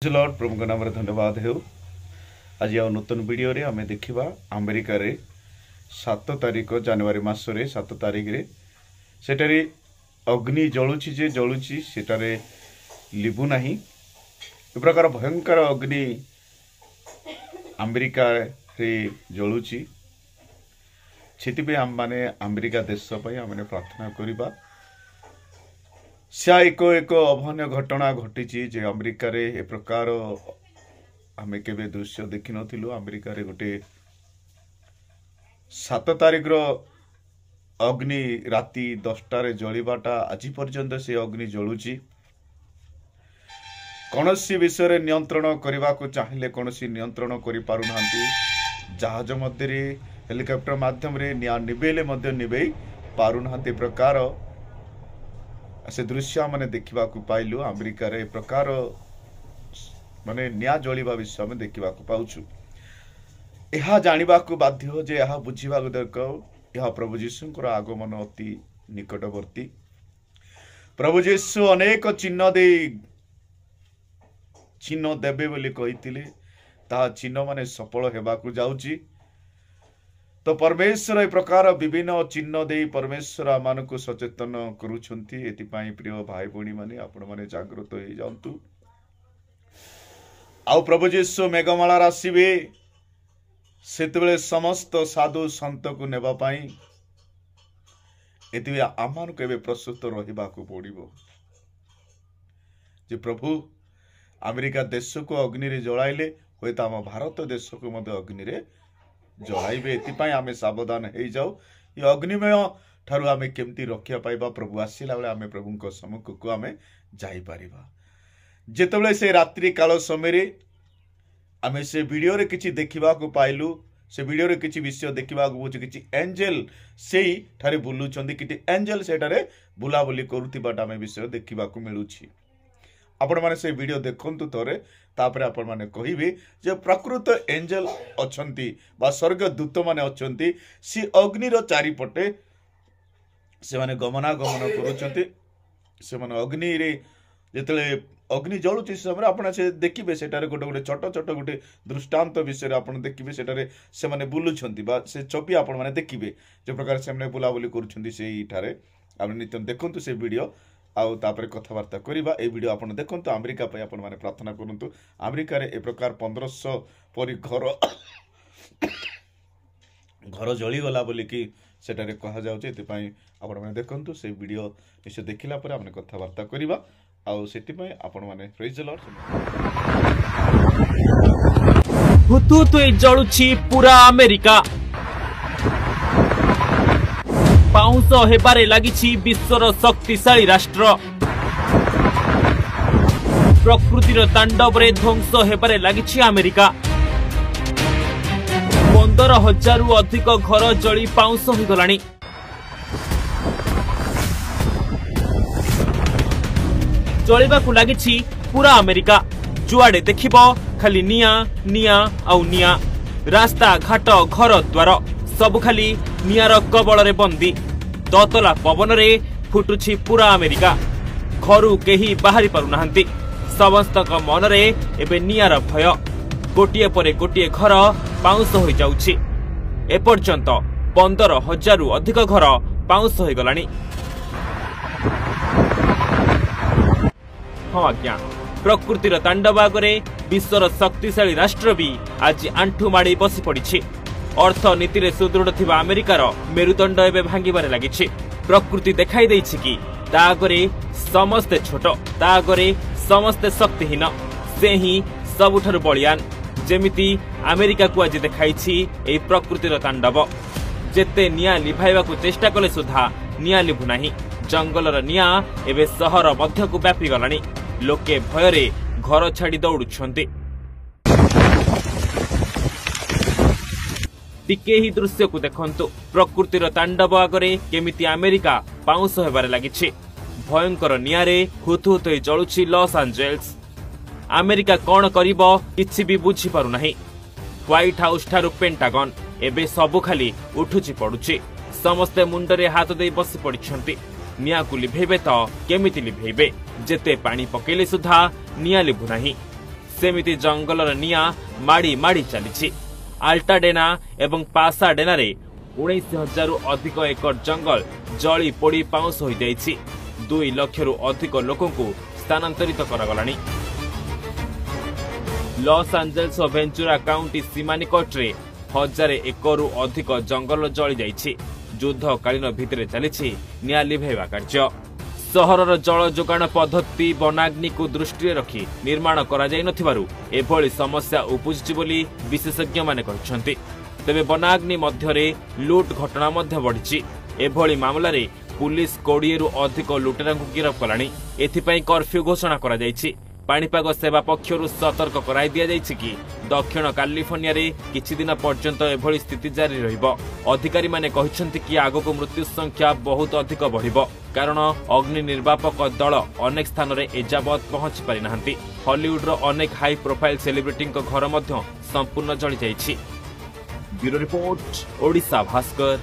Lord प्रभु नाम धन्यवाद हो। आज आ नूतन वीडियो रे आमे देखिबा अमेरिका रे 7 तारिख जनवरी मास रे 7 तारिख रे सेटारे अग्नि जळुची जे जळुची सेटारे लिबु नाही। ए प्रकार भयंकर अग्नि अमेरिका रे जळुची। छितिबे हम माने अमेरिका देश पई हमने प्रार्थना करिबा। से एक अभान्य घटना घटी जे अमेरिका रे ए प्रकार आमे केबे दृश्य देखि नथिलु। अमेरिका रे गोटे 7 तारिख रो अग्नि राति 10टा रे जळिबाटा आज पर्यंत से अग्नि जळुची। कोनोसी विषय रे नियंत्रण करबा को चाहिले कोनोसी नियंत्रण करि पारु नांती। जहाज मध्य रे हेलिकॉप्टर माध्यम रे निया निबेले मध्य निबे पारु नांती। प्रकार से दृश्य माने देखा पाइलु। अमेरिका रे प्रकार माने निया जलिबा विषय में देखा पाउछु। यह जानिबा को बाध्य जे यह बुझिबा दरकार यह प्रभु यीशुंकर आगमन अति निकटवर्ती। प्रभु यीशु अनेक चिन्ह देबे बोली कहितिले। ता चिन्ह माने सफल हेबाकू जाउची। तो परमेश्वर ए प्रकार विभिन्न चिन्ह दे परमेश्वर आमान को सचेतन करुछंती। एतिपाई प्रिय भाई भणी माने आपण माने जागृत हो जांतु। आउ प्रभु यीशु मेघमाला आसीबे सेतबेले समस्त साधु संत को नेबा पाई एतिबे आमान को एबे प्रस्तुत रहिबा को पड़िबो। जे प्रभु अमेरिका देश को अग्नि रे जळाइले होय त हम भारत देश को मध्य अग्नि रे जळाइबे। एतिपाई आमे सावधान हे जाऊ। ये अग्निमय ठारू आमे केमती रक्षा पाइबा। प्रभु आसिला बेले आमे प्रभुंक सम्मुख को आमे जाई परिबा। जेतेबेले से रात्रि काल समय रे आमे से वीडियो रे किछि देखिबा को पाइलु। से वीडियो रे किछि विषय देखिबा को बुझ किछि एंजल सेही ठारे बुलुछंदी। किछि एंजल सेटारे बुला बुली करूतिबाटा आमे विषय देखिबा को मिलुछि। आपण माने से वीडियो देखंतु तरे तापर आपण माने कहिबे जे प्रकृत एंजल अछंती बा स्वर्ग दूत माने अछंती। सी अग्नि रो चारि पटे से माने गमनागमन करूछंती। से माने अग्नि रे जेतले अग्नि जळुची समय आपण से देखिबे सेटारे गोटे गोटे छोट छोट गोटे दृष्टांत विषय आपण देखिबे। सेटारे से माने बुलुछंती बा से छवि आपण माने देखिबे जे प्रकार से माने बुला बुली करूछंती। सेही ठारे आपण नित्य देखंतु से वीडियो आउ तापर कथबार्ता करिबा। ए वीडियो आपण देखंतु। अमेरिका पय आपण माने प्रार्थना करंतु। अमेरिका रे ए प्रकार 1500 परि घर जळी गला बोली कि सेटारे कहा जाउचे। एते पय आपण माने देखंतु से वीडियो निश्चय देखिला पर आपण कथबार्ता करिबा। आउ सेति पय आपण माने प्रेज द लॉर्ड। हुतुतु जळुछि पूरा अमेरिका। पाउंस हेबारे लागिछि विश्वर शक्तिशाली राष्ट्र। प्रकृतिर तांडवरे ध्वंस हेबारे लागिछि अमेरिका। 15,000 अधिक घर जळी पाउंस होई गलानी। जळिबाकु लागिछि पूरा अमेरिका। जुआडे देखिबो खाली निया निया आउ निया। रास्ता घाट घर द्वार सब खाली नियार कबल रे बंदी। दतला पवन रे फुटुछि पूरा अमेरिका। घरु केही बाहरी पारु नाहंती। समस्तक मन रे एबे नियार भय। गोटिए परे गोटिए घर पाउंस होई जाउछि। ए पर्यंत 15,000 अधिक घर पाउंस होई गलानी। हाँ आज्ञा प्रकृतिर तांडव आगरे विश्वर शक्तिशाली राष्ट्र भी आज आंठू माड़ी बसी पड़ी। अर्थनीति रे सुदृढ़ थिबा अमेरिकार मेरुदंड एबे भांगिबारे लागिछि। प्रकृति देखाई देछि कि ता आगरे समस्ते छोट, ता आगरे समस्ते शक्तिहीन। से ही सबुठारु बलियान। जेमिति अमेरिका को आज देखाइछि एई प्रकृतिर तांडव। जेते निया लिभाइबा को चेष्टा कले सुधा निया लिभु नाही। जंगलर निया एबे शहर मध्य को व्यापी गलानी। लोके भयरे घर छाड़ी दौड़ुछंती। टिके ही दृश्य को देखंतु। प्रकृतिर तांडव आगरे केमिति अमेरिका पाउंस हेबारे लागिछि। भयंकर नियारे हुतुहुत जळुछि लॉस एंजेल्स। अमेरिका कोन करिवो किछि भी बुझी पारु नाही। व्हाइट हाउस ठारु पेंटागन एबे सबु खाली उठुछि पडुछि। समस्ते मुंडरे हाथ देई बसी पडिछंती। निया को लिभेबे तो केमिति लिभेबे। जेते पानी पकेले सुधा निया लिभु नाही। सेमिति जंगलर निया माड़ी माड़ी चली। आल्टाडेना एवं पासाडेनारे 19,000 रु अधिक एकर जंगल जली पोड़ी पाउंस हो जाइछि। 2 लाख रु अधिक लोकंकु स्थानांतरित करगलानी। लॉस एंजेल्स और वेंचुरा काउंटी सीमा निकटरे 1000 एकर रु अधिक जंगल जली जाइछि। युद्धकालीन भित्तिरे चलिछि निया लिभेवा कार्य। सहरर जल जोगाण पद्धति वनाग्नि को दृष्टि रखी निर्माण करा जाय नथिबारु एभली समस्या उपुजिछि बोली विशेषज्ञ माने कहछन्ति। तेबे वनाग्नि मध्यरे लूट घटना मध्य बढ़िछि। एभली मामलारे पुलिस 20 रु अधिक लुटेरांकु गिरफ कलानी। एथिपई कर्फ्यू घोषणा करा जायछि। पाणीपाग सेवा पक्षरु सतर्क कराई दिया जायछि कि दक्षिण कैलिफोर्निया रे किछि दिन पर्यंत एभली स्थिति जारी रहिबो। अधिकारी माने कहिसंति कि आगको मृत्यु संख्या बहुत अधिक बढ़िबो कारण अग्नि निर्वापक दल अनेक स्थान रे एजाबत पहुंची पारि नाहंती। हॉलीवुड रो अनेक हाई प्रोफाइल सेलिब्रिटी घर मध्य संपूर्ण जळी जायछि। Bureau report Odisha Bhaskar.